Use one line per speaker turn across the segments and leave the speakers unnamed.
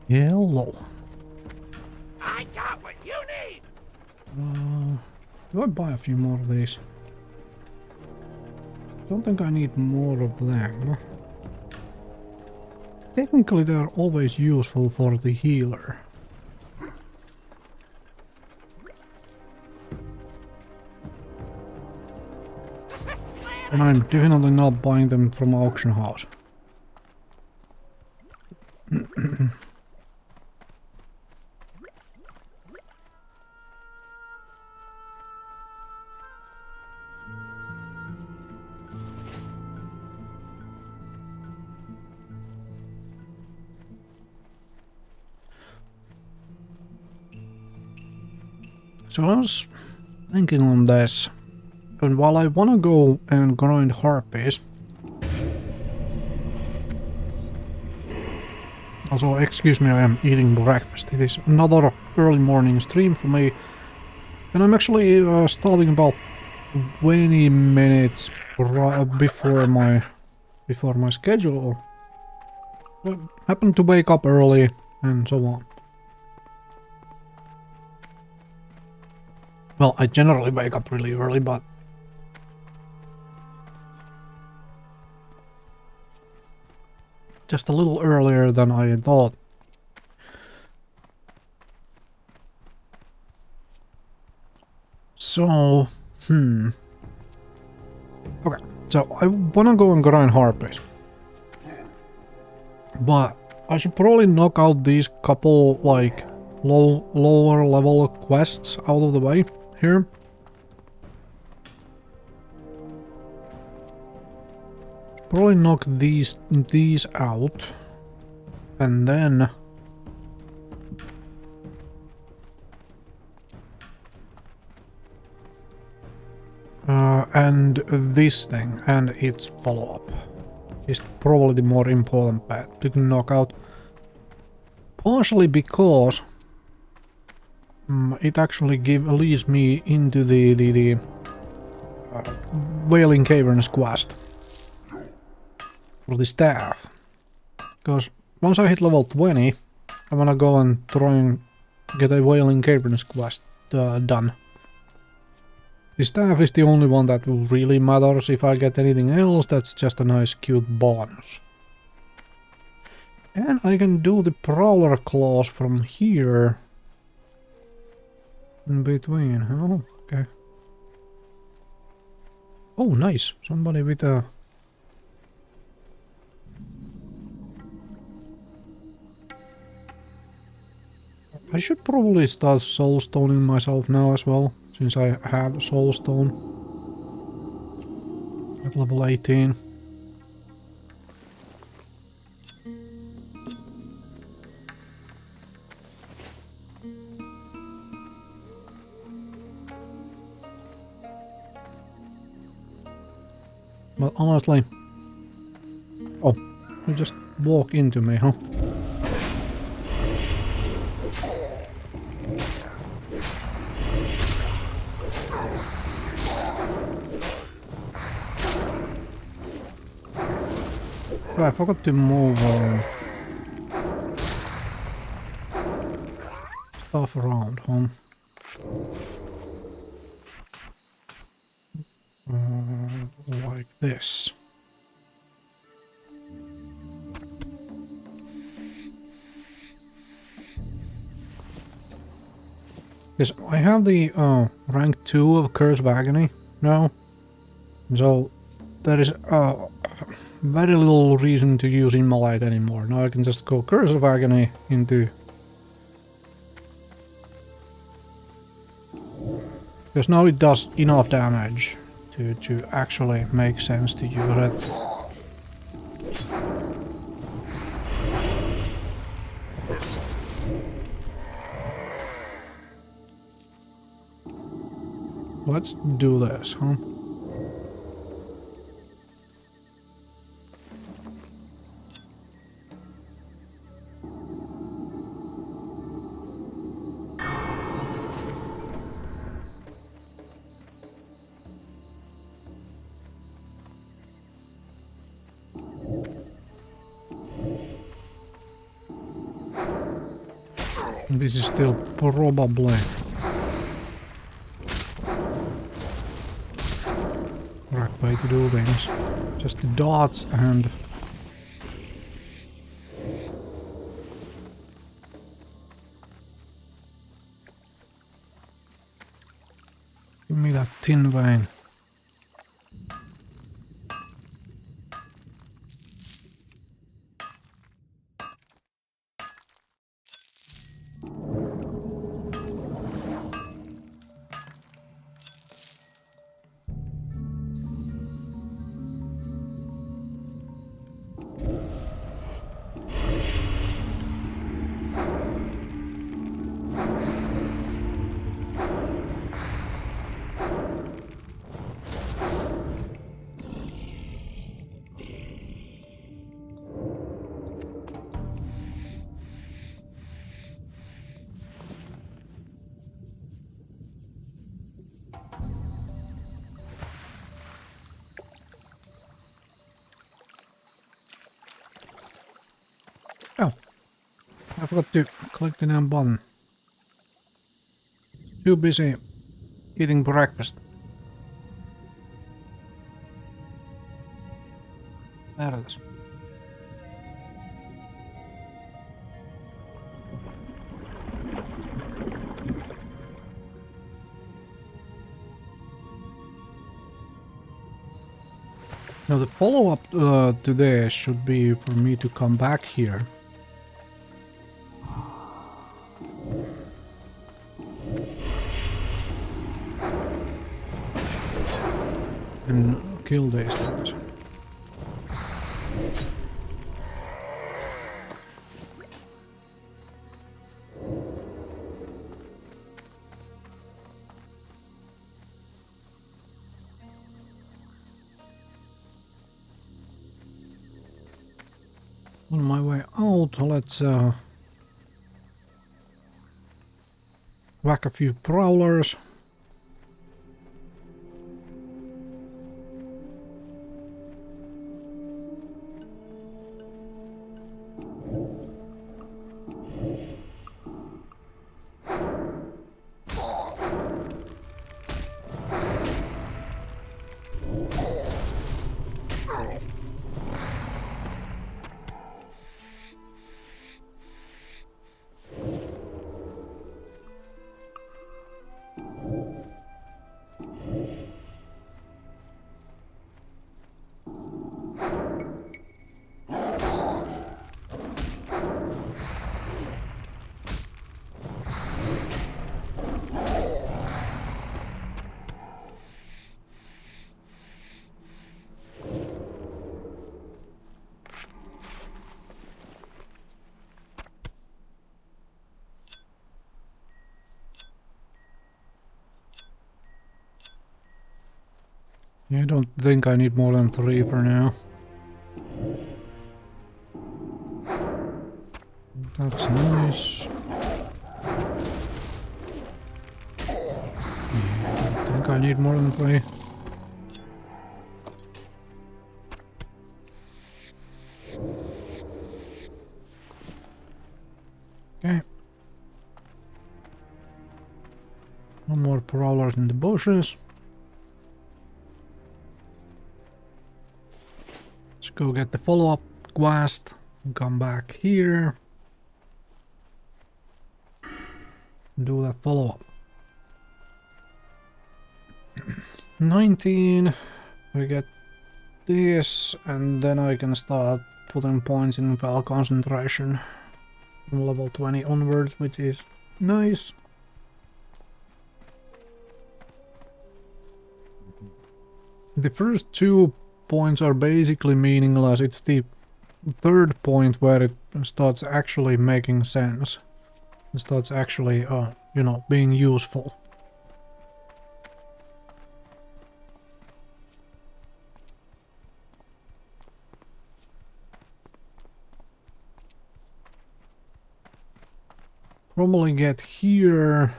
Hello.
I got what you need.
Do I buy a few more of these? Don't think I need more of them. Technically they're always useful for the healer. And I'm definitely not buying them from auction house. So I was thinking on this, and while I wanna go and grind harpies, also excuse me, I am eating breakfast. It is another early morning stream for me, and I'm actually starting about 20 minutes before my schedule. I happened to wake up early and so on. Well, I generally wake up really early, but just a little earlier than I thought. So, okay, so I wanna go and grind harpies. But I should probably knock out these couple, like, lower level quests out of the way here. Probably knock these out. And then... and this thing, and its follow-up, is probably the more important part to knock out. Partially because it actually leads me into the Wailing Caverns quest for the staff. Because once I hit level 20, I wanna go and try and get a Wailing Caverns quest done. The staff is the only one that really matters. If I get anything else, that's just a nice cute bonus. And I can do the Prowler claws from here. In between. Oh, okay. Oh, nice. Somebody with a... I should probably start soulstoning myself now as well, since I have soulstone at level 18. But honestly... Oh, you just walk into me, huh? Oh, I forgot to move stuff around, huh? Like this. Because I have the rank 2 of Curse of Agony now, so there is very little reason to use Immolate anymore. Now I can just go Curse of Agony into... Because now it does enough damage to actually make sense to use it. Let's do this, huh? This is still probably correct way to do things. Just the dots and give me that tin vein. Oh, I forgot to click the damn button. Too busy eating breakfast. There it is. Now the follow-up to this should be for me to come back here. And kill these things. On my way out, let's whack a few prowlers. I don't think I need more than 3 for now. That's nice. I don't think I need more than 3. Okay. No more prowlers in the bushes. Let's go get the follow-up quest and come back here. Do that follow-up. 19. We get this, and then I can start putting points in Val concentration from level 20 onwards, which is nice. The first 2 points are basically meaningless. It's the third point where it starts actually making sense. It starts actually, you know, being useful. Probably get here.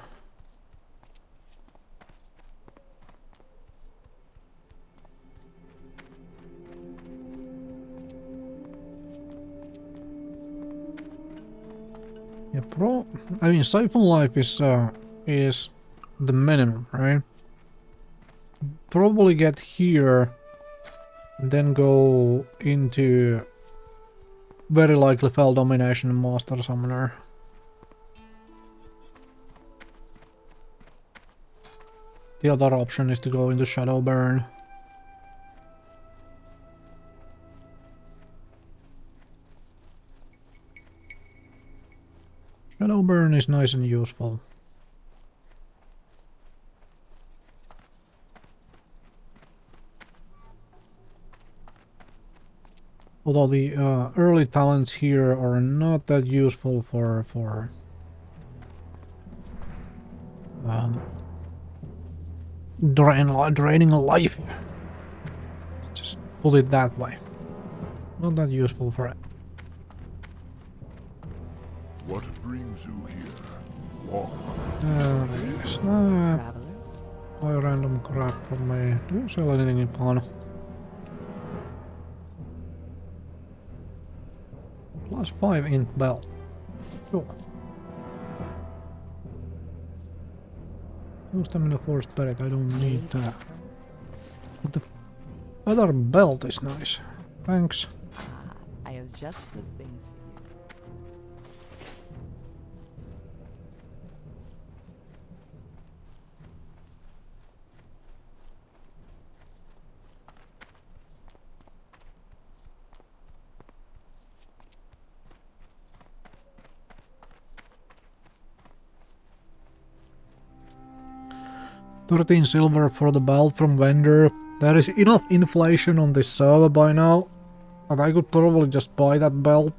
Yeah, I mean, Siphon Life is the minimum, right? Probably get here, and then go into very likely Fell Domination and Master Summoner. The other option is to go into Shadow Burn. Shadow Burn is nice and useful. Although the early talents here are not that useful for draining a life. Just put it that way. Not that useful for it.
What brings you here? Walk.
Yes. Buy random crap from me. Do you sell anything in fun? +5 int belt. Sure. No stamina for spirit, I don't need that. But the other belt is nice. Thanks.
I have just the thing for
you. 13 silver for the belt from vendor. There is enough inflation on this server by now, but I could probably just buy that belt,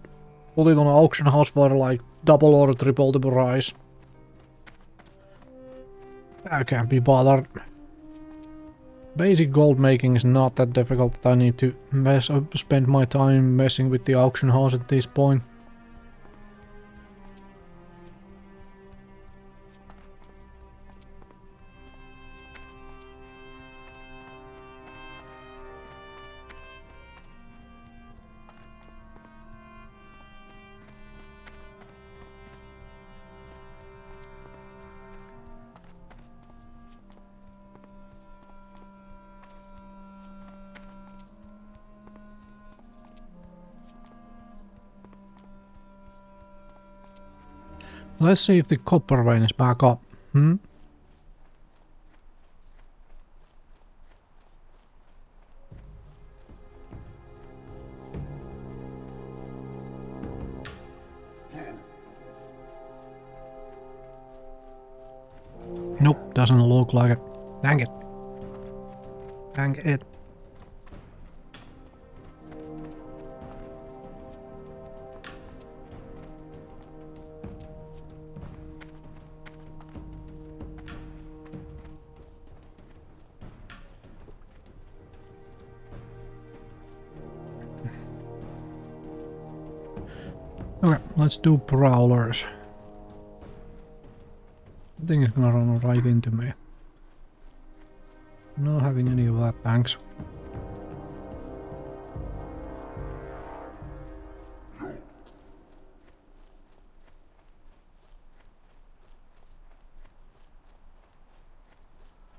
put it on an auction house for like double or triple the price. I can't be bothered. Basic gold making is not that difficult that I need to spend my time messing with the auction house at this point. Let's see if the copper vein is back up. Nope, doesn't look like it. Dang it. Dang it. Okay, let's do prowlers. I think it's gonna run right into me. Not having any of that, thanks.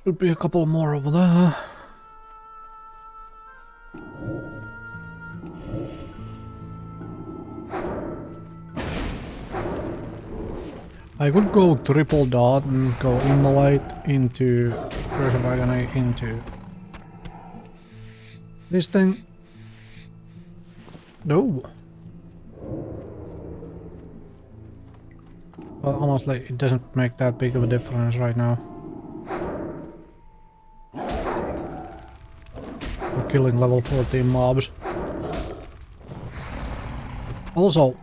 Should be a couple more over there. I could go triple dot and go immolate into Curse of Agony into this thing. No. But honestly, it doesn't make that big of a difference right now. We're killing level 14 mobs. Also,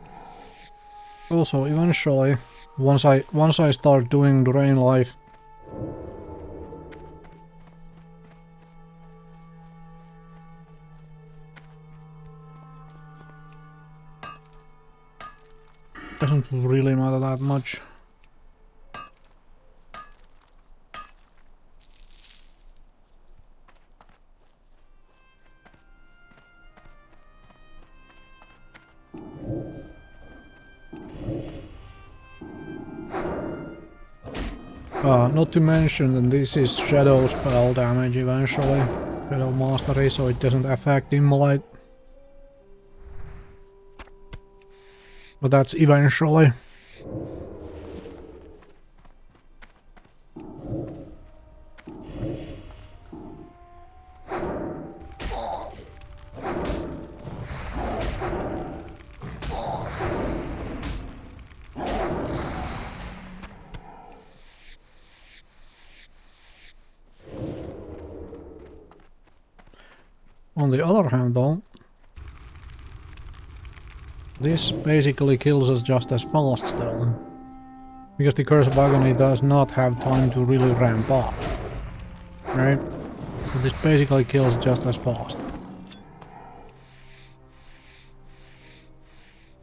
eventually, once I start doing Drain Life, doesn't really matter that much. Not to mention that this is shadow spell damage eventually. Shadow mastery, so it doesn't affect Immolate. But that's eventually. On the other hand though, this basically kills us just as fast still. Because the Curse of Agony does not have time to really ramp up. Right? So this basically kills just as fast.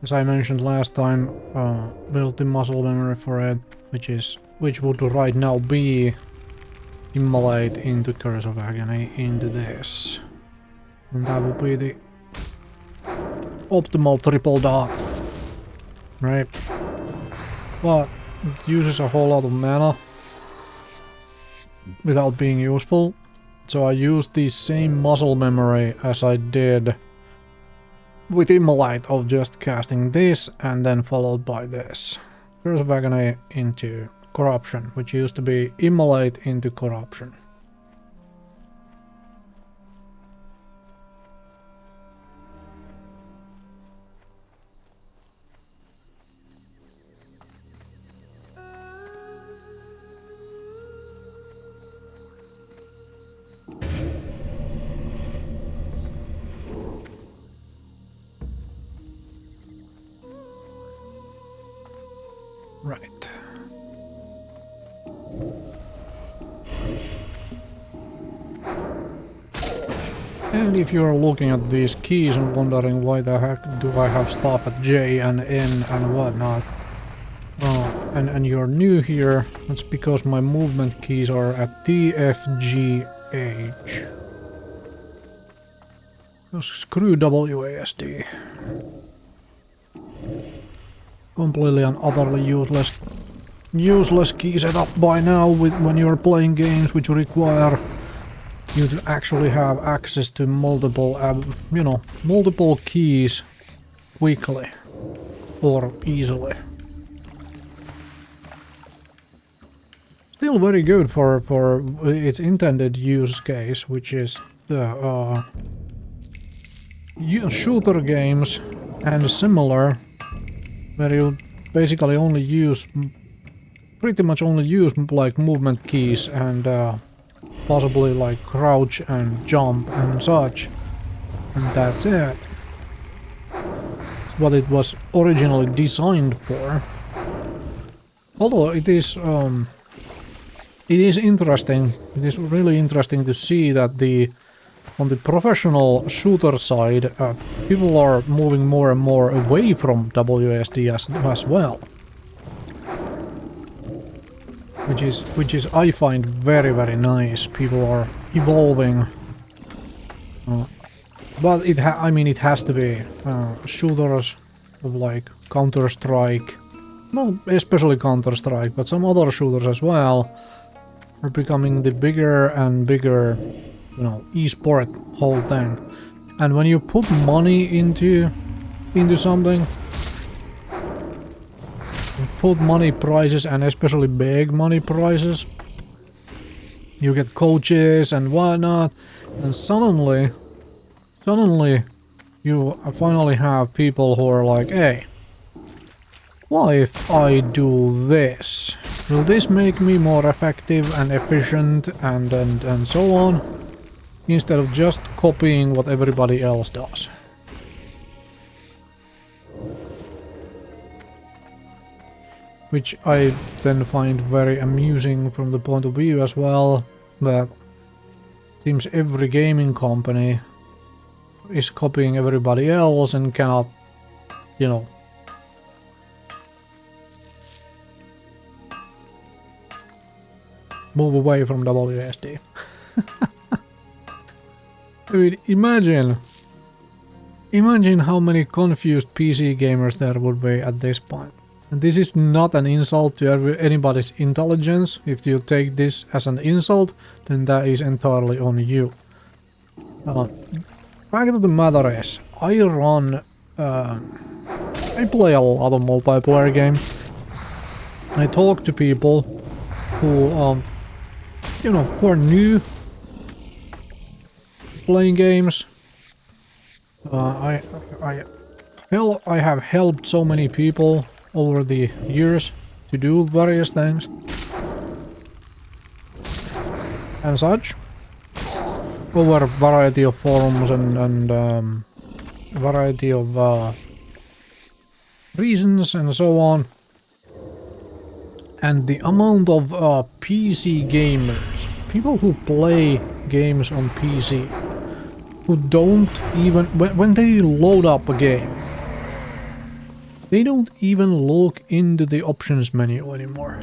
As I mentioned last time, built the muscle memory for it, which would right now be Immolate into Curse of Agony into this. And that would be the optimal triple dot, right? But it uses a whole lot of mana without being useful. So I used the same muscle memory as I did with Immolate of just casting this and then followed by this. Curse of Agony into Corruption, which used to be Immolate into Corruption. Right. And if you're looking at these keys and wondering why the heck do I have stuff at J and N and whatnot, and you're new here, that's because my movement keys are at T, F, G, H. So screw WASD. Completely and utterly useless key setup by now when you're playing games which require you to actually have access to multiple, multiple keys quickly or easily. Still very good for its intended use case, which is the shooter games and similar, where you basically only use, pretty much only use like movement keys and possibly like crouch and jump and such, and that's it. It's what it was originally designed for. Although it is interesting, it is really interesting to see that on the professional shooter side, people are moving more and more away from WSD as well. Which is I find very, very nice. People are evolving. But it has to be shooters of like Counter-Strike, well, especially Counter-Strike, but some other shooters as well are becoming the bigger and bigger, esport whole thing. And when you put money into something, you put money prizes, and especially big money prizes, you get coaches and whatnot, and suddenly you finally have people who are like, hey, what if I do this? Will this make me more effective and efficient and so on? Instead of just copying what everybody else does. Which I then find very amusing from the point of view as well, that seems every gaming company is copying everybody else and cannot, move away from WSD. I mean, imagine how many confused PC gamers there would be at this point. And this is not an insult to anybody's intelligence. If you take this as an insult, then that is entirely on you. Fact of the matter is, I play a lot of multiplayer games. I talk to people who, you know, who are new playing games. I have helped so many people over the years to do various things and such, over a variety of forums and variety of reasons and so on. And the amount of PC gamers, people who play games on PC, who don't even, when they load up a game, they don't even look into the options menu anymore.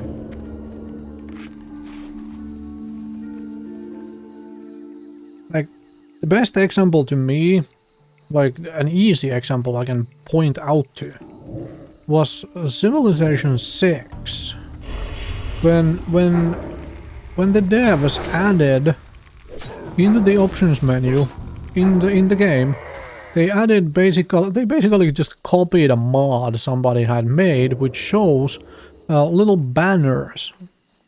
Like, the best example to me, like an easy example I can point out to, was Civilization 6. When the devs added into the options menu in the game, they basically just copied a mod somebody had made, which shows little banners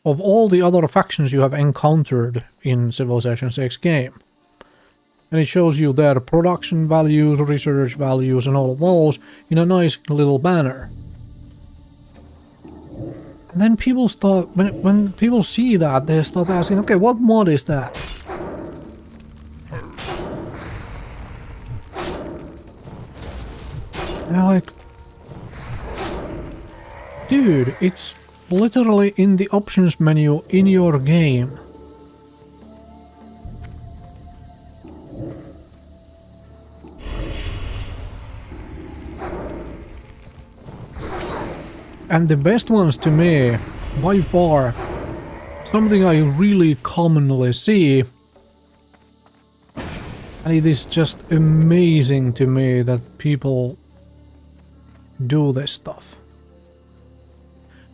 of all the other factions you have encountered in Civilization 6 game. And it shows you their production values, research values, and all of those in a nice little banner. And then people start, when people see that, they start asking, okay, what mod is that? And they're like, dude, it's literally in the options menu in your game. And the best ones to me, by far, something I really commonly see, and it is just amazing to me that people do this stuff.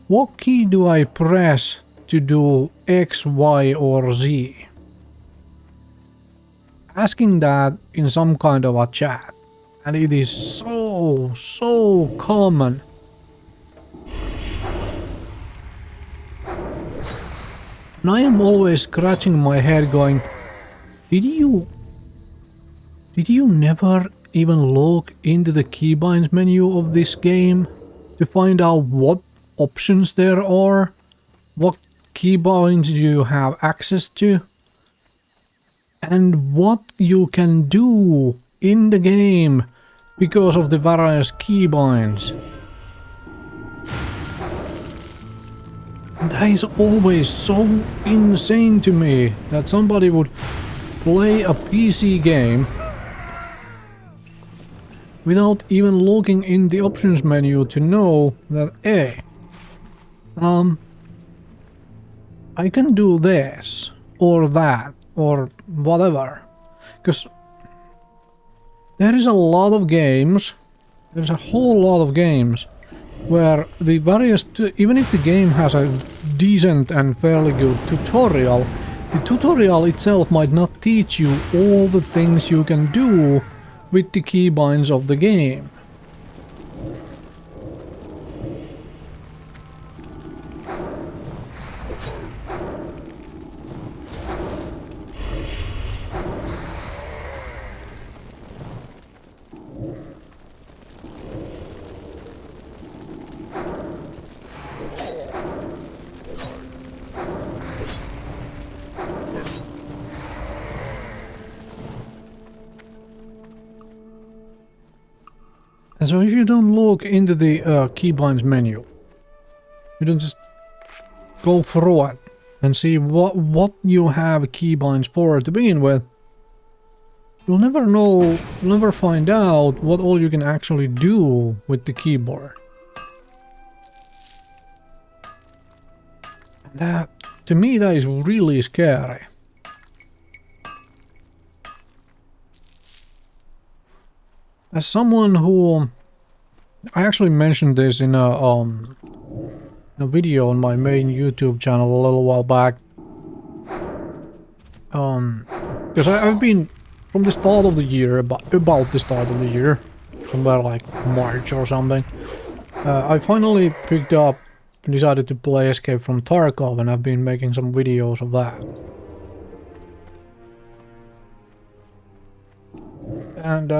What key do I press to do X, Y, or Z? Asking that in some kind of a chat, and it is so common. And I am always scratching my head going, did you never even look into the keybinds menu of this game to find out what options there are? What keybinds you have access to? And what you can do in the game because of the various keybinds? That is always so insane to me, that somebody would play a PC game without even looking in the options menu to know that, hey, I can do this, or that, or whatever. Because there is a lot of games, there's a whole lot of games where the various, even if the game has a decent and fairly good tutorial, the tutorial itself might not teach you all the things you can do with the keybinds of the game. And so if you don't look into the keybinds menu, you don't just go through it and see what you have keybinds for to begin with, you'll never know, never find out what all you can actually do with the keyboard. That, to me, that is really scary. As someone who, I actually mentioned this in a a video on my main YouTube channel a little while back. Because I've been from the start of the year, about the start of the year, somewhere like March or something. I finally picked up and decided to play Escape from Tarkov, and I've been making some videos of that. And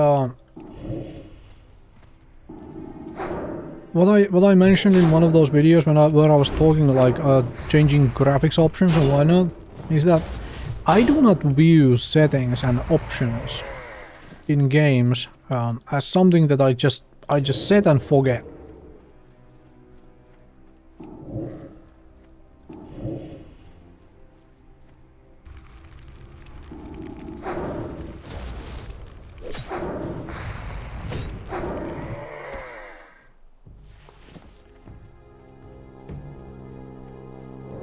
what I mentioned in one of those videos where I was talking like changing graphics options and whatnot is that I do not view settings and options in games as something that I just set and forget.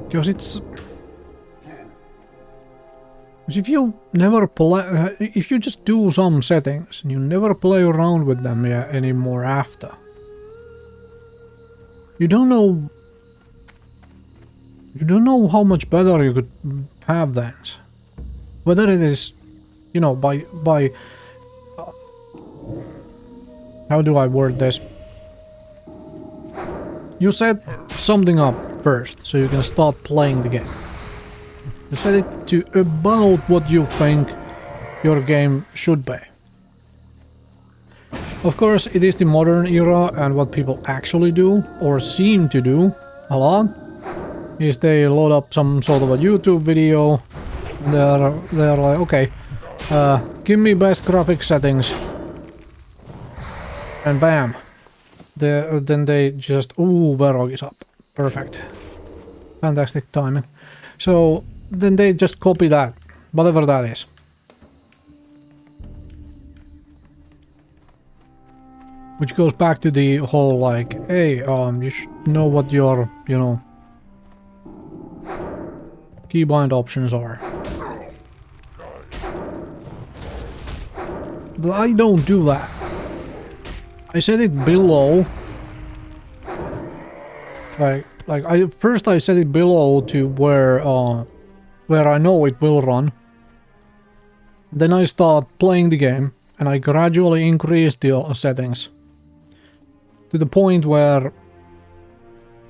Because if you never play, if you just do some settings and you never play around with them anymore after, you don't know how much better you could have things. Whether it is, you know, by how do I word this? You set something up first, so you can start playing the game. You set it to about what you think your game should be. Of course, it is the modern era, and what people actually do, or seem to do a lot, is they load up some sort of a YouTube video, and they're like, okay, give me best graphic settings, and bam. Then they just, ooh, Verog is up. Perfect. Fantastic timing. So then they just copy that, whatever that is. Which goes back to the whole like, hey, you should know what your, you know, keybind options are. But I don't do that. I set it below. First I set it below to where I know it will run. Then I start playing the game, and I gradually increase the settings to the point where,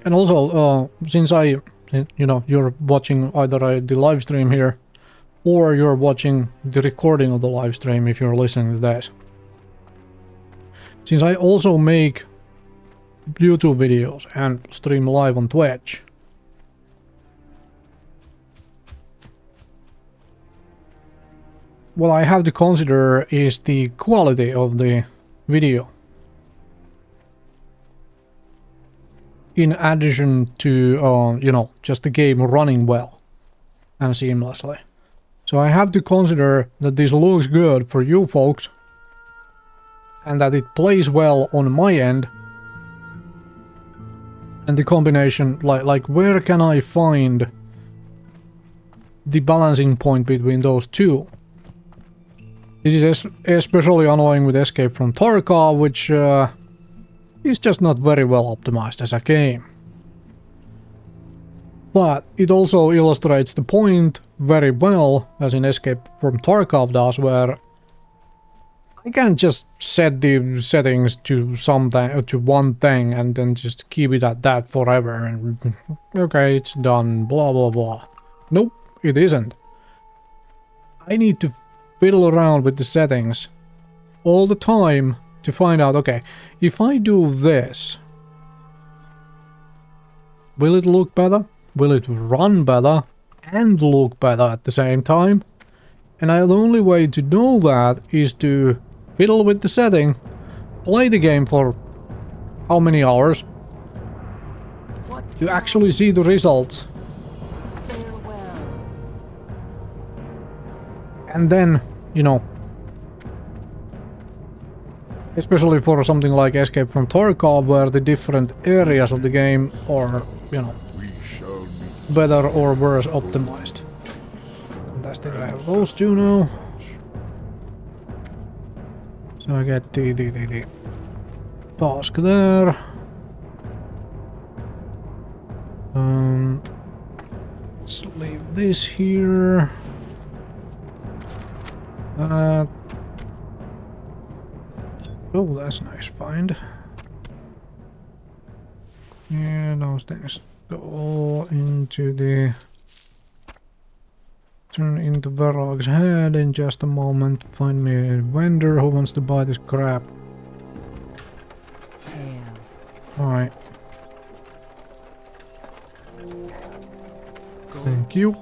and also since you know, you're watching either the live stream here, or you're watching the recording of the live stream if you're listening to this. Since I also make YouTube videos and stream live on Twitch, what I have to consider is the quality of the video, in addition to you know, just the game running well and seamlessly. So I have to consider that this looks good for you folks, and that it plays well on my end. And the combination, like where can I find the balancing point between those two? This is especially annoying with Escape from Tarkov, which is just not very well optimized as a game. But it also illustrates the point very well, as in Escape from Tarkov does, where I can't just set the settings to something, to one thing, and then just keep it at that forever, and okay, it's done, blah blah blah. Nope, it isn't. I need to fiddle around with the settings all the time to find out, okay, if I do this, will it look better? Will it run better and look better at the same time? And the only way to know that is to fiddle with the setting, play the game for how many hours, to actually see the results.
Farewell.
And then, you know, especially for something like Escape from Tarkov, where the different areas of the game are, you know, better or worse optimized. Fantastic, I have those two now. So I get the task there. Let's leave this here. Oh, that's a nice find. Yeah, those things go into the... Turn into Varrog's head in just a moment. Find me a vendor who wants to buy this crap. Alright. Thank you.